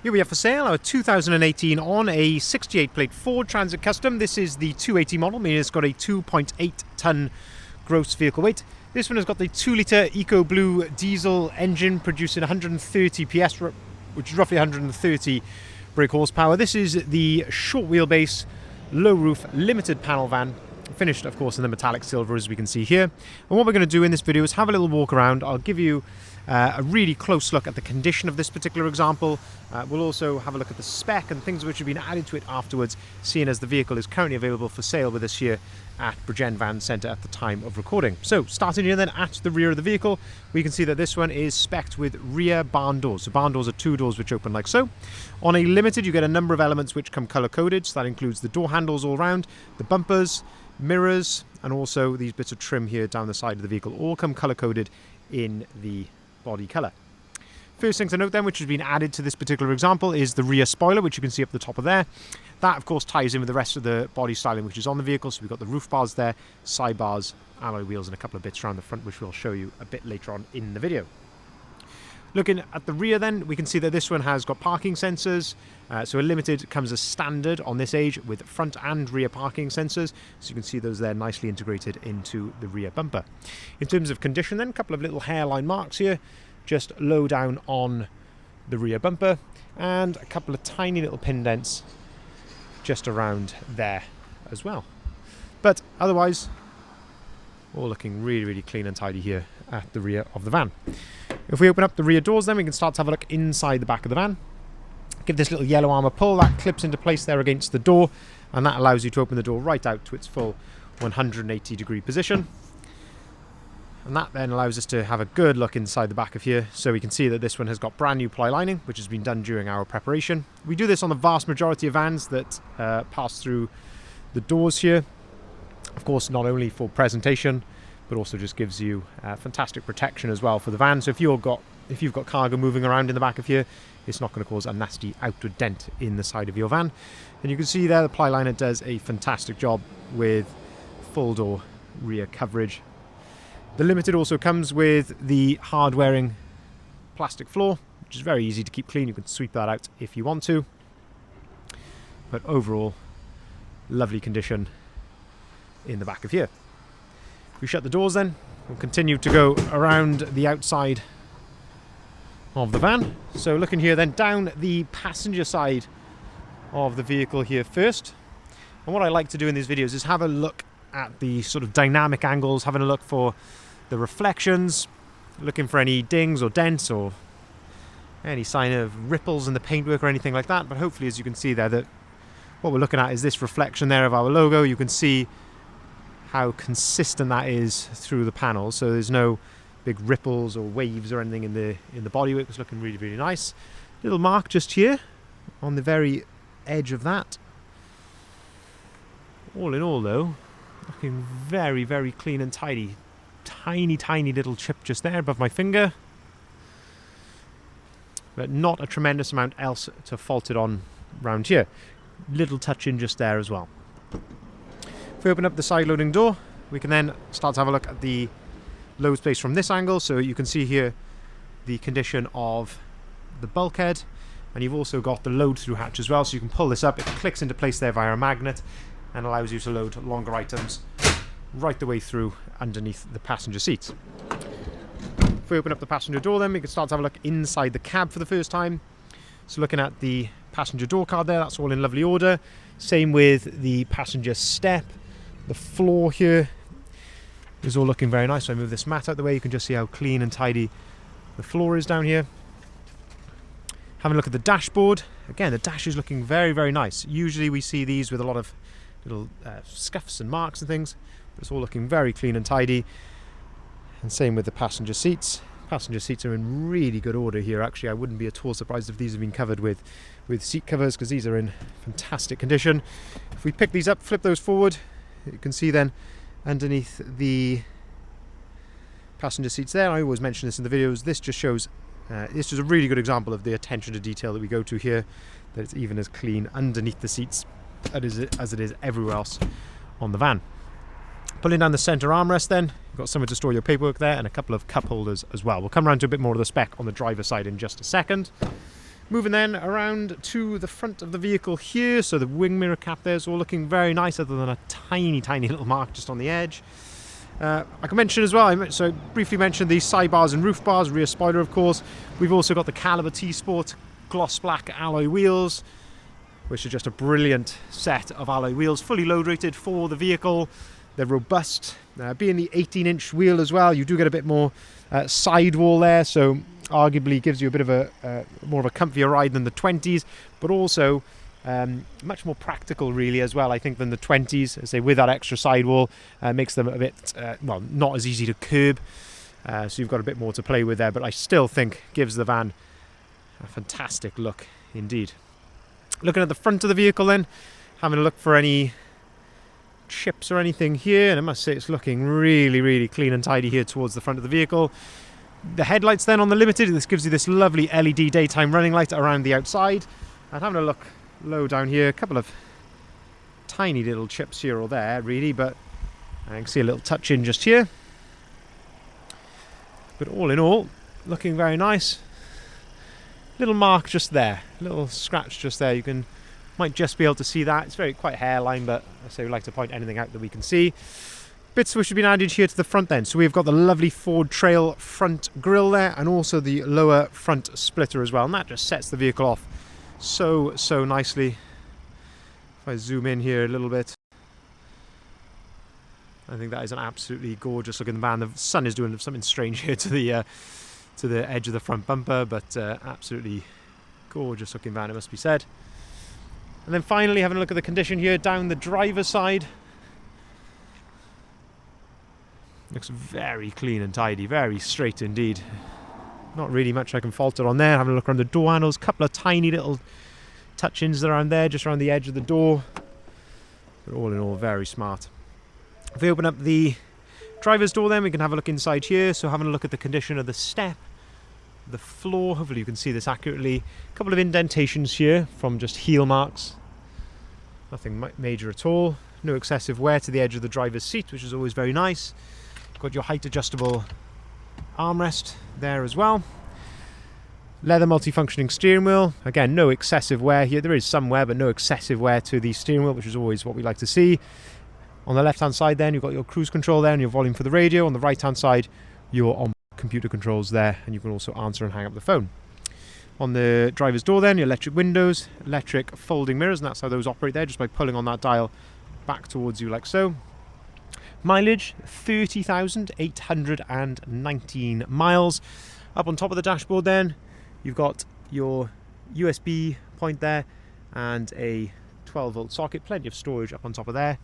Here we have for sale our 2018 on a 68 plate Ford Transit Custom. This is the 280 model, meaning it's got a 2.8 tonne gross vehicle weight. This one has got the 2 litre Eco Blue diesel engine producing 130 PS, which is roughly 130 brake horsepower. This is the short wheelbase, low roof, limited panel van, finished of course in the metallic silver as we can see here. And what we're going to do in this video is have a little walk around. I'll give you a really close look at the condition of this particular example. We'll also have a look at the spec and things which have been added to it afterwards, seeing as the vehicle is currently available for sale with us here at Bridgend Van Centre at the time of recording. So starting here then at the rear of the vehicle, we can see that this one is spec'd with rear barn doors. So barn doors are 2 doors which open like so. On a limited you get a number of elements which come colour coded, so that includes the door handles all round, the bumpers, mirrors, and also these bits of trim here down the side of the vehicle all come colour coded in the body colour. First thing to note then, which has been added to this particular example, is the rear spoiler, which you can see up the top of there. That of course ties in with the rest of the body styling which is on the vehicle. So we've got the roof bars there, side bars, alloy wheels, and a couple of bits around the front which we'll show you a bit later on in the video. Looking at the rear then, we can see that this one has got parking sensors. So a limited comes as standard on this age with front and rear parking sensors. So you can see those there nicely integrated into the rear bumper. In terms of condition then, a couple of little hairline marks here, just low down on the rear bumper, and a couple of tiny little pin dents just around there as well. But otherwise, all looking really, really clean and tidy here at the rear of the van. If we open up the rear doors then, we can start to have a look inside the back of the van. Give this little yellow armour pull, that clips into place there against the door, and that allows you to open the door right out to its full 180 degree position. And that then allows us to have a good look inside the back of here. So we can see that this one has got brand new ply lining, which has been done during our preparation. We do this on the vast majority of vans that pass through the doors here. Of course, not only for presentation, but also just gives you fantastic protection as well for the van. So if you've got cargo moving around in the back of here, it's not going to cause a nasty outward dent in the side of your van. And you can see there the ply liner does a fantastic job with full door rear coverage. The Limited also comes with the hard wearing plastic floor, which is very easy to keep clean. You can sweep that out if you want to. But overall, lovely condition in the back of here. If we shut the doors then, we'll continue to go around the outside of the van. So looking here then down the passenger side of the vehicle here first. And what I like to do in these videos is have a look at the sort of dynamic angles, having a look for the reflections, looking for any dings or dents or any sign of ripples in the paintwork or anything like that. But hopefully, as you can see there, that what we're looking at is this reflection there of our logo. You can see how consistent that is through the panel. So there's no big ripples or waves or anything in the bodywork. It's looking really, really nice. Little mark just here on the very edge of that. All in all though, looking very, very clean and tidy. Tiny little chip just there above my finger, but not a tremendous amount else to fault it on round here. Little touch in just there as well. If we open up the side loading door, we can then start to have a look at the load space from this angle. So you can see here the condition of the bulkhead, and you've also got the load through hatch as well. So you can pull this up, it clicks into place there via a magnet and allows you to load longer items right the way through underneath the passenger seats. If we open up the passenger door then, we can start to have a look inside the cab for the first time. So looking at the passenger door card there, that's all in lovely order. Same with the passenger step. The floor here is all looking very nice. So I move this mat out the way, you can just see how clean and tidy the floor is down here. Having a look at the dashboard, again the dash is looking very, very nice. Usually we see these with a lot of little scuffs and marks and things, but it's all looking very clean and tidy. And same with the passenger seats. Passenger seats are in really good order here. Actually, I wouldn't be at all surprised if these have been covered with seat covers, because these are in fantastic condition. If we pick these up, flip those forward, you can see then underneath the passenger seats there, I always mention this in the videos, this just shows this is a really good example of the attention to detail that we go to here, that it's even as clean underneath the seats as it is everywhere else on the van. Pulling down the centre armrest then, you've got somewhere to store your paperwork there and a couple of cup holders as well. We'll come around to a bit more of the spec on the driver's side in just a second. Moving then around to the front of the vehicle here, so the wing mirror cap there is all looking very nice, other than a tiny little mark just on the edge. I can mention as well, so I briefly mentioned the sidebars and roof bars, rear spoiler of course. We've also got the Caliber T-Sport gloss black alloy wheels, which are just a brilliant set of alloy wheels, fully load rated for the vehicle. They're robust. Being the 18-inch wheel as well, you do get a bit more sidewall there, so arguably gives you a bit of a more of a comfier ride than the 20s, but also much more practical really as well, I think, than the 20s. As I say, with that extra sidewall, makes them a bit well, not as easy to curb, so you've got a bit more to play with there, but I still think gives the van a fantastic look indeed. Looking at the front of the vehicle then, having a look for any chips or anything here, and I must say it's looking really clean and tidy here towards the front of the vehicle. The headlights then on the Limited, this gives you this lovely LED daytime running light around the outside. And having a look low down here, a couple of tiny little chips here or there really, but I can see a little touch in just here. But all in all, looking very nice. Little mark just there, little scratch just there. You might just be able to see that. It's quite hairline, but I say we like to point anything out that we can see. Bits which have been added here to the front then. So we've got the lovely Ford Trail front grille there, and also the lower front splitter as well. And that just sets the vehicle off so nicely. If I zoom in here a little bit, I think that is an absolutely gorgeous looking van. The sun is doing something strange here to the edge of the front bumper, but absolutely gorgeous looking van, it must be said. And then finally, having a look at the condition here down the driver's side. Looks very clean and tidy, very straight indeed. Not really much I can falter on there. Having a look around the door handles, a couple of tiny little touch-ins around there, just around the edge of the door. But all in all, very smart. If we open up the driver's door then, we can have a look inside here. So having a look at the condition of the step, the floor, hopefully you can see this accurately. A couple of indentations here from just heel marks. Nothing major at all. No excessive wear to the edge of the driver's seat, which is always very nice. Got your height adjustable armrest there as well. Leather multifunctioning steering wheel. Again, no excessive wear here. There is some wear, but no excessive wear to the steering wheel, which is always what we like to see. On the left hand side then, you've got your cruise control there and your volume for the radio. On the right hand side, your on computer controls there, and you can also answer and hang up the phone. On the driver's door then, your electric windows, electric folding mirrors, and that's how those operate there, just by pulling on that dial back towards you like so. Mileage, 30,819 miles. Up on top of the dashboard then, you've got your USB point there and a 12-volt socket, plenty of storage up on top of there.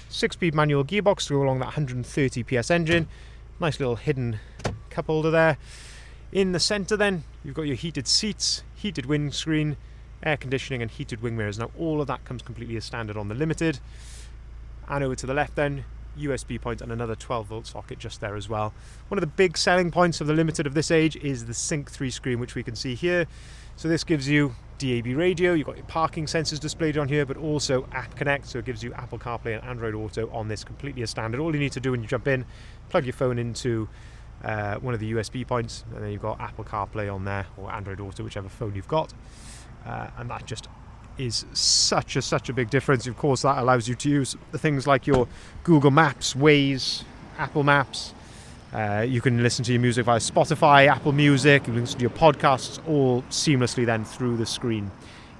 6-speed manual gearbox to go along that 130 PS engine. Nice little hidden cup holder there. In the centre then, you've got your heated seats, heated windscreen, air conditioning and heated wing mirrors. Now all of that comes completely as standard on the Limited. And over to the left then, USB point and another 12-volt socket just there as well. One of the big selling points of the Limited of this age is the Sync 3 screen, which we can see here. So this gives you DAB radio, you've got your parking sensors displayed on here, but also App Connect, so it gives you Apple CarPlay and Android Auto on this completely as standard. All you need to do when you jump in, plug your phone into one of the USB points, and then you've got Apple CarPlay on there, or Android Auto, whichever phone you've got, and that just is such a big difference. Of course, that allows you to use the things like your Google Maps, Waze, Apple Maps. You can listen to your music via Spotify, Apple Music, you can listen to your podcasts all seamlessly then through the screen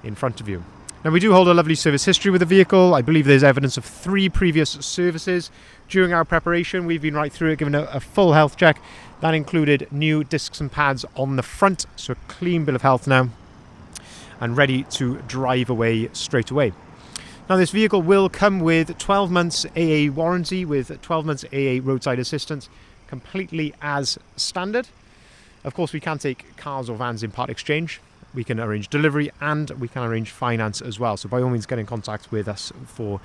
in front of you. Now, we do hold a lovely service history with the vehicle. I believe there's evidence of 3 previous services. During our preparation, we've been right through it, given a full health check. That included new discs and pads on the front, so a clean bill of health now, and ready to drive away straight away. Now, this vehicle will come with 12 months AA warranty with 12 months AA roadside assistance, completely as standard. Of course, we can take cars or vans in part exchange. We can arrange delivery and we can arrange finance as well. So by all means, get in contact with us for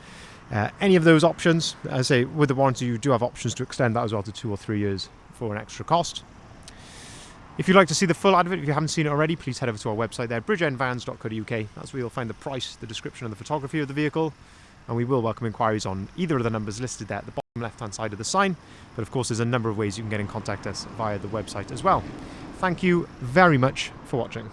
any of those options. As I say, with the warranty, you do have options to extend that as well to 2 or 3 years for an extra cost. If you'd like to see the full advert, if you haven't seen it already, please head over to our website there, bridgeendvans.co.uk. That's where you'll find the price, the description and the photography of the vehicle. And we will welcome inquiries on either of the numbers listed there at the bottom left-hand side of the sign. But of course, there's a number of ways you can get in contact us via the website as well. Thank you very much for watching.